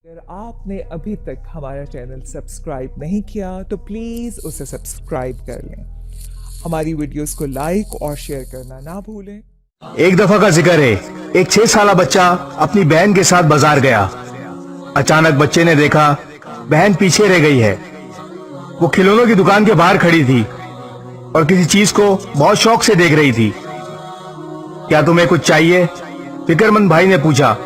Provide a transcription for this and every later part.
अगर आपने अभी तक हमारा चैनल सब्सक्राइब नहीं किया तो प्लीज़ उसे सब्सक्राइब कर लें। हमारी वीडियोस को लाइक और शेयर करना ना भूलें। एक दफा का जिक्र है, एक 6 साल बच्चा अपनी बहन के साथ बाजार गया। अचानक बच्चे ने देखा बहन पीछे रह गई है। वो खिलौनों की दुकान के बाहर खड़ी थी और किसी चीज को बहुत शौक से देख रही थी। क्या तुम्हें कुछ चाहिए? फिक्रमंद भाई ने पूछा।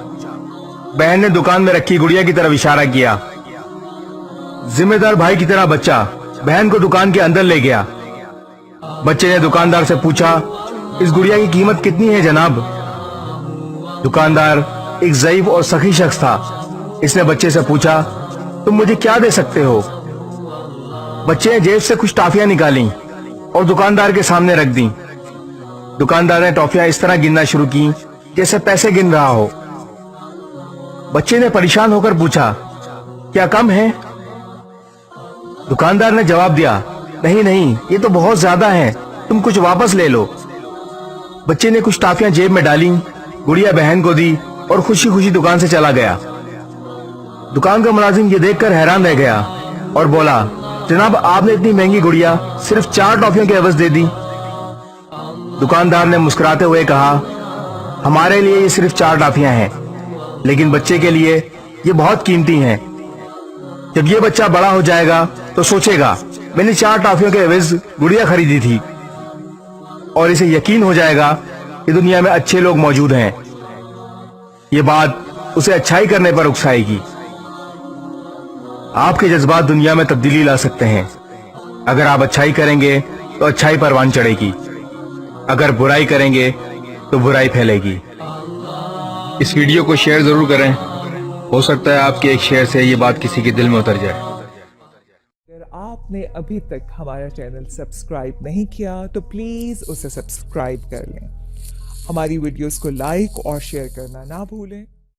बहन ने दुकान में रखी गुड़िया की तरफ इशारा किया। जिम्मेदार भाई की तरह बच्चा बहन को दुकान के अंदर ले गया। बच्चे ने दुकानदार से पूछा, इस गुड़िया की कीमत कितनी है जनाब? दुकानदार एक ज़ईफ और सखी शख्स था। इसने बच्चे से पूछा, तुम मुझे क्या दे सकते हो? बच्चे ने जेब से कुछ टॉफियां निकाली और दुकानदार के सामने रख दी। दुकानदार ने टॉफियां इस तरह गिनना शुरू की जैसे पैसे गिन रहा हो। बच्चे ने परेशान होकर पूछा, क्या कम है? दुकानदार ने जवाब दिया, नहीं नहीं, ये तो बहुत ज्यादा है, तुम कुछ वापस ले लो। बच्चे ने कुछ टॉफियां जेब में डाली, गुड़िया बहन को दी और खुशी खुशी दुकान से चला गया। दुकान का मुलाजिम ये देखकर हैरान रह गया और बोला, जनाब आपने इतनी महंगी गुड़िया सिर्फ 4 टॉफियों के एवज दे दी। दुकानदार ने मुस्कुराते हुए कहा, हमारे लिए ये सिर्फ 4 टॉफियां हैं, लेकिन बच्चे के लिए ये बहुत कीमती हैं। जब ये बच्चा बड़ा हो जाएगा तो सोचेगा, मैंने 4 टॉफियों के एवज गुड़िया खरीदी थी, और इसे यकीन हो जाएगा कि दुनिया में अच्छे लोग मौजूद हैं। ये बात उसे अच्छाई करने पर उकसाएगी। आपके जज्बात दुनिया में तब्दीली ला सकते हैं। अगर आप अच्छाई करेंगे तो अच्छाई परवान चढ़ेगी, अगर बुराई करेंगे तो बुराई फैलेगी। इस वीडियो को शेयर जरूर करें, हो सकता है आपके एक शेयर से ये बात किसी के दिल में उतर जाए। अगर आपने अभी तक हमारा चैनल सब्सक्राइब नहीं किया तो प्लीज़ उसे सब्सक्राइब कर लें। हमारी वीडियोस को लाइक और शेयर करना ना भूलें।